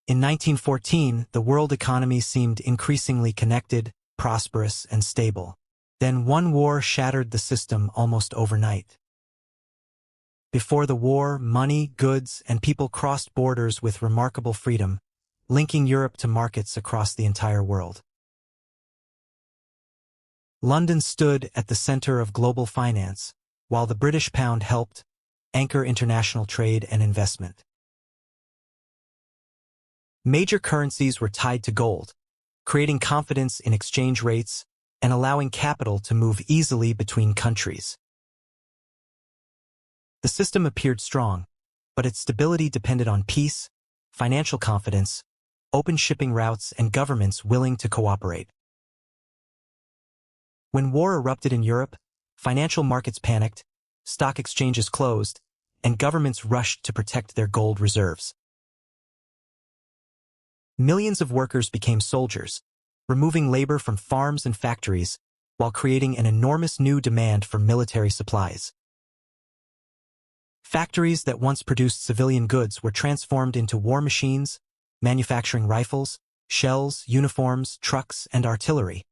In 1914, the world economy seemed increasingly connected, prosperous, and stable. Then one war shattered the system almost overnight. Before the war, money, goods, and people crossed borders with remarkable freedom, linking Europe to markets across the entire world. London stood at the center of global finance, while the British pound helped anchor international trade and investment. Major currencies were tied to gold, creating confidence in exchange rates and allowing capital to move easily between countries. The system appeared strong, but its stability depended on peace, financial confidence, open shipping routes, and governments willing to cooperate. When war erupted in Europe, financial markets panicked, stock exchanges closed, and governments rushed to protect their gold reserves. Millions of workers became soldiers, removing labor from farms and factories while creating an enormous new demand for military supplies. Factories that once produced civilian goods were transformed into war machines, manufacturing rifles, shells, uniforms, trucks, and artillery.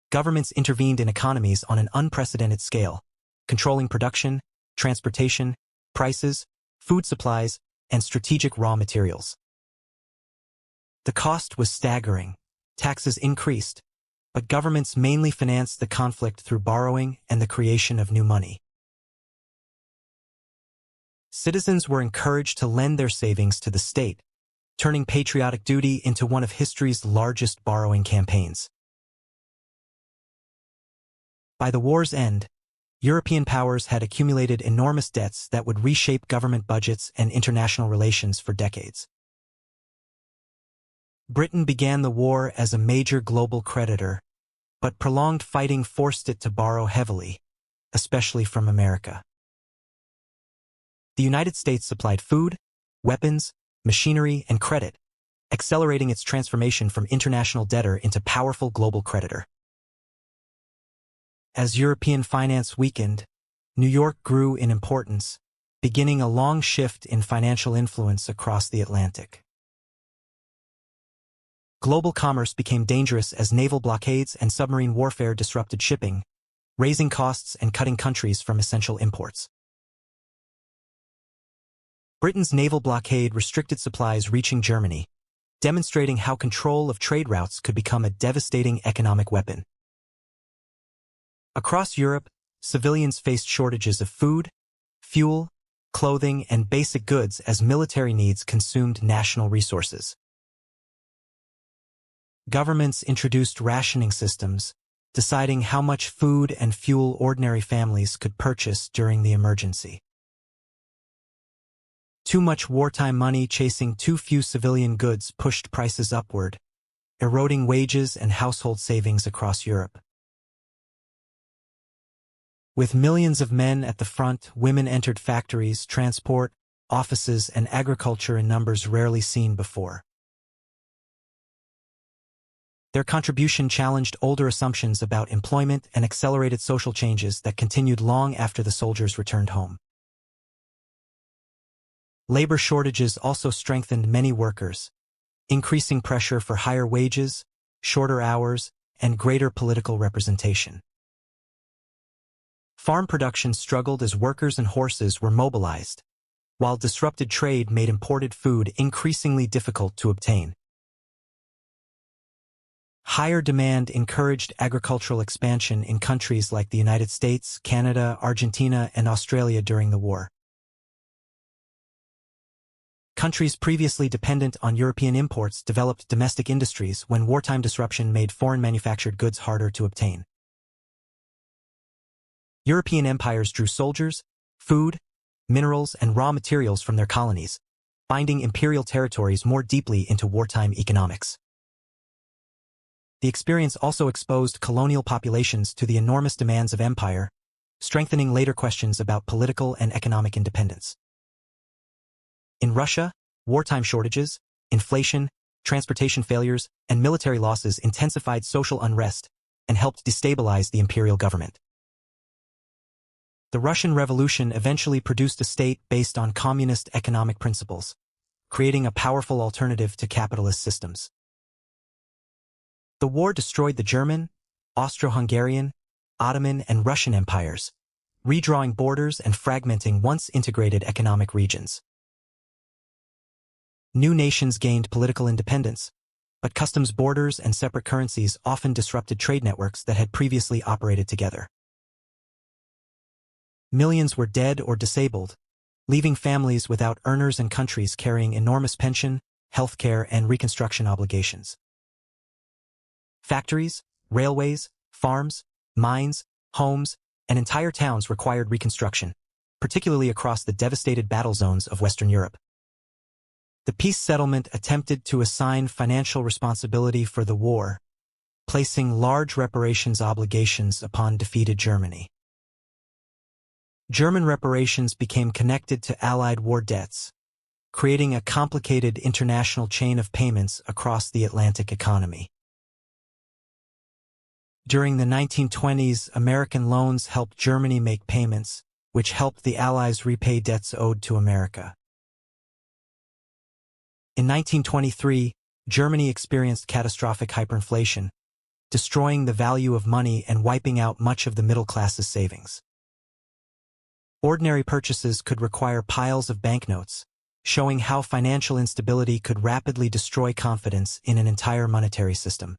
Governments intervened in economies on an unprecedented scale, controlling production, transportation, prices, food supplies, and strategic raw materials. The cost was staggering. Taxes increased, but governments mainly financed the conflict through borrowing and the creation of new money. Citizens were encouraged to lend their savings to the state, turning patriotic duty into one of history's largest borrowing campaigns. By the war's end, European powers had accumulated enormous debts that would reshape government budgets and international relations for decades. Britain began the war as a major global creditor, but prolonged fighting forced it to borrow heavily, especially from America. The United States supplied food, weapons, machinery, and credit, accelerating its transformation from international debtor into powerful global creditor. As European finance weakened, New York grew in importance, beginning a long shift in financial influence across the Atlantic. Global commerce became dangerous as naval blockades and submarine warfare disrupted shipping, raising costs and cutting countries from essential imports. Britain's naval blockade restricted supplies reaching Germany, demonstrating how control of trade routes could become a devastating economic weapon. Across Europe, civilians faced shortages of food, fuel, clothing, and basic goods as military needs consumed national resources. Governments introduced rationing systems, deciding how much food and fuel ordinary families could purchase during the emergency. Too much wartime money chasing too few civilian goods pushed prices upward, eroding wages and household savings across Europe. With millions of men at the front, women entered factories, transport, offices, and agriculture in numbers rarely seen before. Their contribution challenged older assumptions about employment and accelerated social changes that continued long after the soldiers returned home. Labor shortages also strengthened many workers, increasing pressure for higher wages, shorter hours, and greater political representation. Farm production struggled as workers and horses were mobilized, while disrupted trade made imported food increasingly difficult to obtain. Higher demand encouraged agricultural expansion in countries like the United States, Canada, Argentina, and Australia during the war. Countries previously dependent on European imports developed domestic industries when wartime disruption made foreign manufactured goods harder to obtain. European empires drew soldiers, food, minerals, and raw materials from their colonies, binding imperial territories more deeply into wartime economics. The experience also exposed colonial populations to the enormous demands of empire, strengthening later questions about political and economic independence. In Russia, wartime shortages, inflation, transportation failures, and military losses intensified social unrest and helped destabilize the imperial government. The Russian Revolution eventually produced a state based on communist economic principles, creating a powerful alternative to capitalist systems. The war destroyed the German, Austro-Hungarian, Ottoman, and Russian empires, redrawing borders and fragmenting once integrated economic regions. New nations gained political independence, but customs borders and separate currencies often disrupted trade networks that had previously operated together. Millions were dead or disabled, leaving families without earners and countries carrying enormous pension, healthcare, and reconstruction obligations. Factories, railways, farms, mines, homes, and entire towns required reconstruction, particularly across the devastated battle zones of Western Europe. The peace settlement attempted to assign financial responsibility for the war, placing large reparations obligations upon defeated Germany. German reparations became connected to Allied war debts, creating a complicated international chain of payments across the Atlantic economy. During the 1920s, American loans helped Germany make payments, which helped the Allies repay debts owed to America. In 1923, Germany experienced catastrophic hyperinflation, destroying the value of money and wiping out much of the middle class's savings. Ordinary purchases could require piles of banknotes, showing how financial instability could rapidly destroy confidence in an entire monetary system.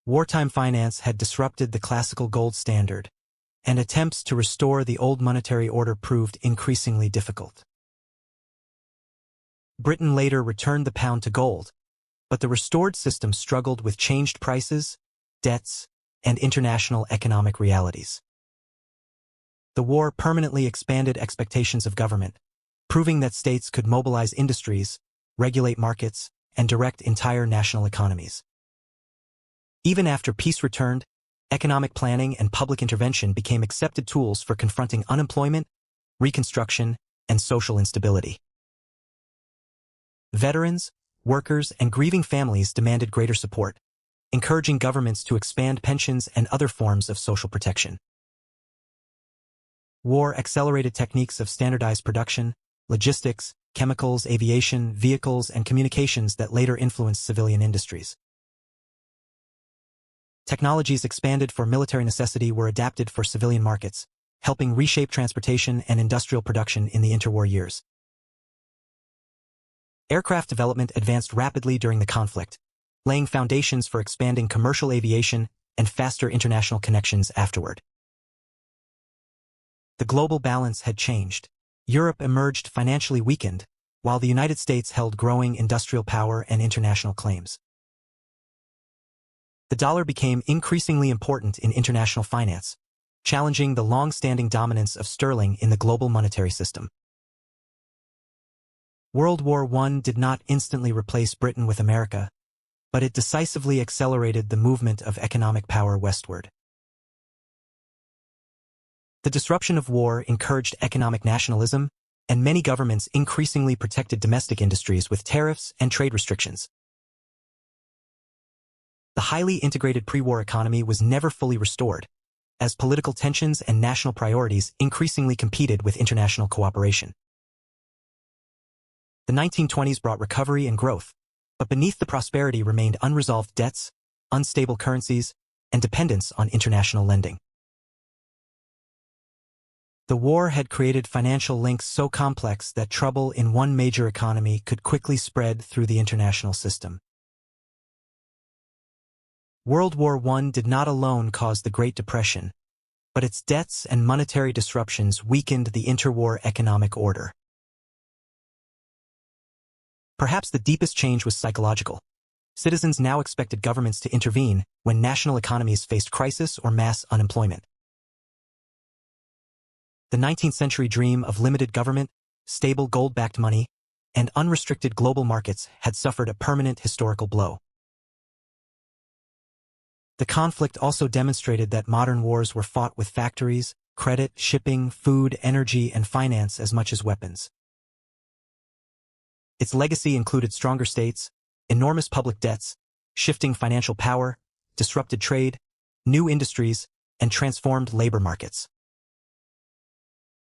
Wartime finance had disrupted the classical gold standard, and attempts to restore the old monetary order proved increasingly difficult. Britain later returned the pound to gold, but the restored system struggled with changed prices, debts, and international economic realities. The war permanently expanded expectations of government, proving that states could mobilize industries, regulate markets, and direct entire national economies. Even after peace returned, economic planning and public intervention became accepted tools for confronting unemployment, reconstruction, and social instability. Veterans, workers, and grieving families demanded greater support, encouraging governments to expand pensions and other forms of social protection. War accelerated techniques of standardized production, logistics, chemicals, aviation, vehicles, and communications that later influenced civilian industries. Technologies expanded for military necessity were adapted for civilian markets, helping reshape transportation and industrial production in the interwar years. Aircraft development advanced rapidly during the conflict, laying foundations for expanding commercial aviation and faster international connections afterward. The global balance had changed. Europe emerged financially weakened, while the United States held growing industrial power and international claims. The dollar became increasingly important in international finance, challenging the long-standing dominance of sterling in the global monetary system. World War I did not instantly replace Britain with America, but it decisively accelerated the movement of economic power westward. The disruption of war encouraged economic nationalism, and many governments increasingly protected domestic industries with tariffs and trade restrictions. The highly integrated pre-war economy was never fully restored, as political tensions and national priorities increasingly competed with international cooperation. The 1920s brought recovery and growth, but beneath the prosperity remained unresolved debts, unstable currencies, and dependence on international lending. The war had created financial links so complex that trouble in one major economy could quickly spread through the international system. World War I did not alone cause the Great Depression, but its debts and monetary disruptions weakened the interwar economic order. Perhaps the deepest change was psychological. Citizens now expected governments to intervene when national economies faced crisis or mass unemployment. The 19th century dream of limited government, stable gold-backed money, and unrestricted global markets had suffered a permanent historical blow. The conflict also demonstrated that modern wars were fought with factories, credit, shipping, food, energy, and finance as much as weapons. Its legacy included stronger states, enormous public debts, shifting financial power, disrupted trade, new industries, and transformed labor markets.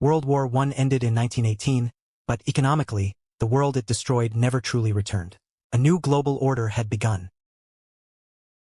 World War I ended in 1918, But economically, the world it destroyed never truly returned. A new global order had begun.